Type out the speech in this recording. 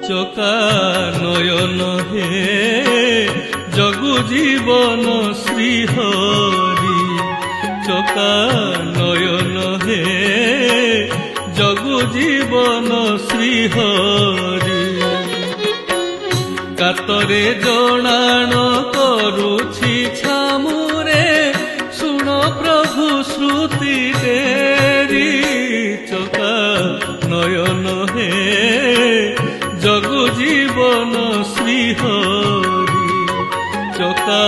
চোকা নয়ন হে জগু জীবন শ্রীহরি, চোকা নয়ন হে জগু জীবন শ্রীহরি। কাতরে জଣାଣ କରୁଛି ଛାମୁରେ, ଶୁଣ ପ୍ରଭୁ ଶ୍ରୁତି ଡେରି। ଚୋକା ନୟନ ହେ ଜଗୁ ଜୀବନ ଶ୍ରୀହରି, ଚୋକା